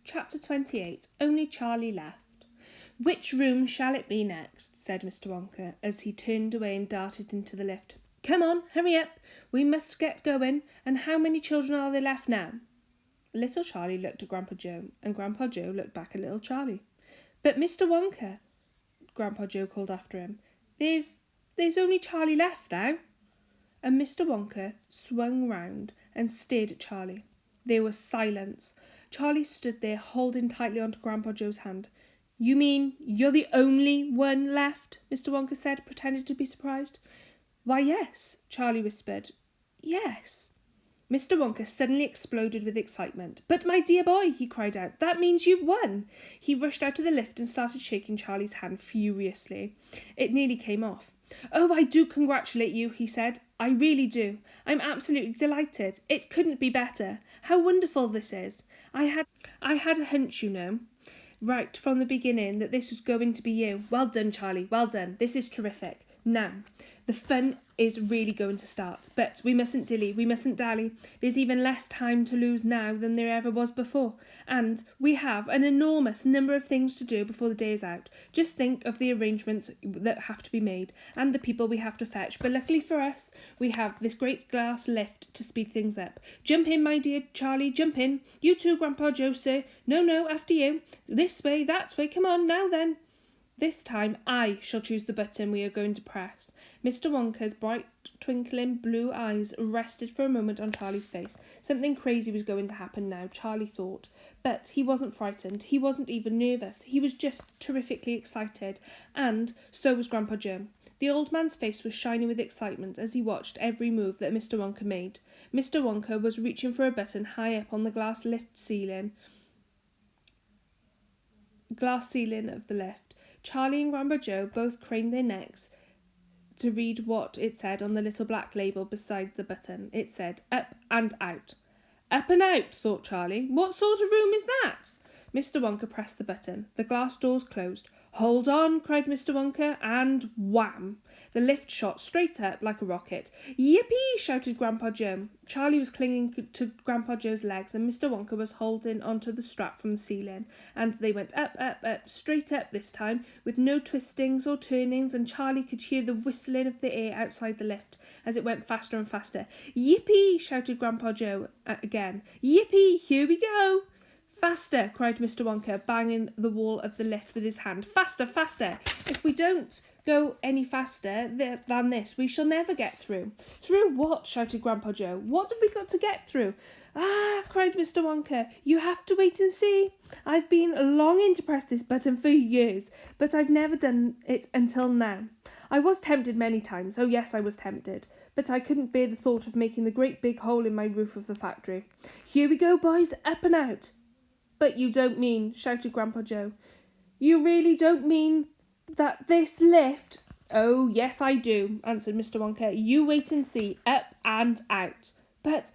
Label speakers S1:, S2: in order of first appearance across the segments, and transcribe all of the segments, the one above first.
S1: Chapter 28. Only Charlie left. "Which room shall it be next?" said Mr. Wonka, as he turned away and darted into the lift. "Come on, hurry up. We must get going. And how many children are there left now?" Little Charlie looked at Grandpa Joe, and Grandpa Joe looked back at little Charlie. "But Mr. Wonka," Grandpa Joe called after him, there's only Charlie left now." And Mr. Wonka swung round and stared at Charlie. There was silence. Charlie stood there holding tightly onto Grandpa Joe's hand. "You mean you're the only one left?" Mr. Wonka said, pretending to be surprised. "Why, yes," Charlie whispered. "Yes." Mr. Wonka suddenly exploded with excitement. "But my dear boy," he cried out, "that means you've won." He rushed out of the lift and started shaking Charlie's hand furiously. It nearly came off. "Oh, I do congratulate you," he said. "I really do. I'm absolutely delighted. It couldn't be better. How wonderful this is. I had a hunch, you know, right from the beginning that this was going to be you. Well done, Charlie. Well done. This is terrific. Now, the fun is really going to start. But we mustn't dilly, we mustn't dally. There's even less time to lose now than there ever was before. And we have an enormous number of things to do before the day is out. Just think of the arrangements that have to be made and the people we have to fetch. But luckily for us, we have this great glass lift to speed things up. Jump in, my dear Charlie, jump in. You too, Grandpa Joe, sir. No, after you. This way, that way. Come on, now then. This time I shall choose the button we are going to press." Mr. Wonka's bright, twinkling blue eyes rested for a moment on Charlie's face. Something crazy was going to happen now, Charlie thought. But he wasn't frightened. He wasn't even nervous. He was just terrifically excited. And so was Grandpa Joe. The old man's face was shining with excitement as he watched every move that Mr. Wonka made. Mr. Wonka was reaching for a button high up on the glass ceiling of the lift. Charlie and Grandpa Joe both craned their necks to read what it said on the little black label beside the button. It said, "Up and out." "Up and out," thought Charlie. "What sort of room is that?" Mr. Wonka pressed the button. The glass doors closed. "Hold on," cried Mr. Wonka, and wham! The lift shot straight up like a rocket. "Yippee!" shouted Grandpa Joe. Charlie was clinging to Grandpa Joe's legs, and Mr. Wonka was holding onto the strap from the ceiling. And they went up, straight up this time, with no twistings or turnings, and Charlie could hear the whistling of the air outside the lift as it went faster and faster. "Yippee!" shouted Grandpa Joe again. "Yippee! Here we go!" "Faster!" cried Mr. Wonka, banging the wall of the lift with his hand. "Faster, faster! If we don't go any faster than this, we shall never get through." "Through what?" shouted Grandpa Joe. "What have we got to get through?" "Ah!" cried Mr. Wonka. "You have to wait and see. I've been longing to press this button for years, but I've never done it until now. I was tempted many times. Oh, yes, I was tempted. But I couldn't bear the thought of making the great big hole in my roof of the factory. Here we go, boys, up and out." "But you don't mean," shouted Grandpa Joe, "you really don't mean that this lift—" "Oh, yes, I do," answered Mr. Wonka. "You wait and see. Up and out." But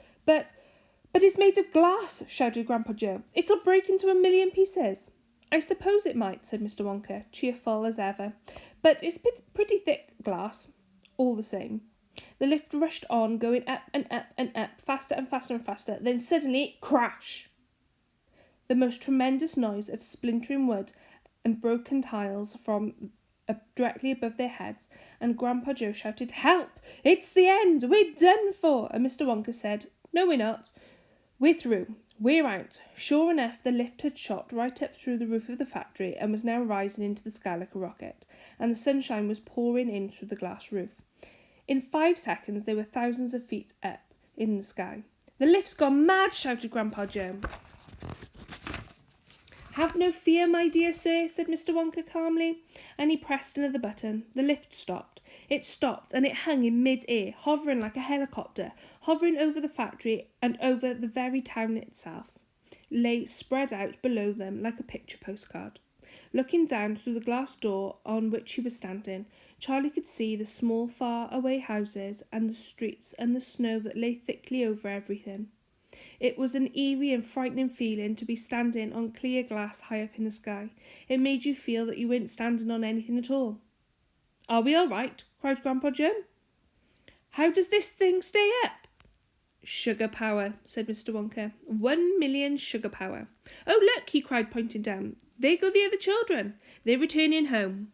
S1: it's made of glass," shouted Grandpa Joe. "It'll break into a million pieces." "I suppose it might," said Mr. Wonka, cheerful as ever. "But it's pretty thick glass, all the same." The lift rushed on, going up and up and up, faster and faster and faster. Then suddenly, crash! The most tremendous noise of splintering wood and broken tiles from directly above their heads, and Grandpa Joe shouted, "Help! It's the end! We're done for!" And Mr. Wonka said, "No, we're not. We're through. We're out." Sure enough, the lift had shot right up through the roof of the factory and was now rising into the sky like a rocket, and the sunshine was pouring in through the glass roof. In 5 seconds, they were thousands of feet up in the sky. "The lift's gone mad!" shouted Grandpa Joe. "Have no fear, my dear sir," said Mr. Wonka calmly, and he pressed another button. The lift stopped. It stopped, and it hung in mid-air, hovering like a helicopter, hovering over the factory and over the very town itself. Lay spread out below them like a picture postcard. Looking down through the glass door on which he was standing, Charlie could see the small far-away houses and the streets and the snow that lay thickly over everything. It was an eerie and frightening feeling to be standing on clear glass high up in the sky. It made you feel that you weren't standing on anything at all. "Are we all right?" cried Grandpa Joe. "How does this thing stay up?" Sugar power, said Mr. Wonka. 1 million sugar power. Oh, look, he cried, pointing down. There go the other children. They're returning home.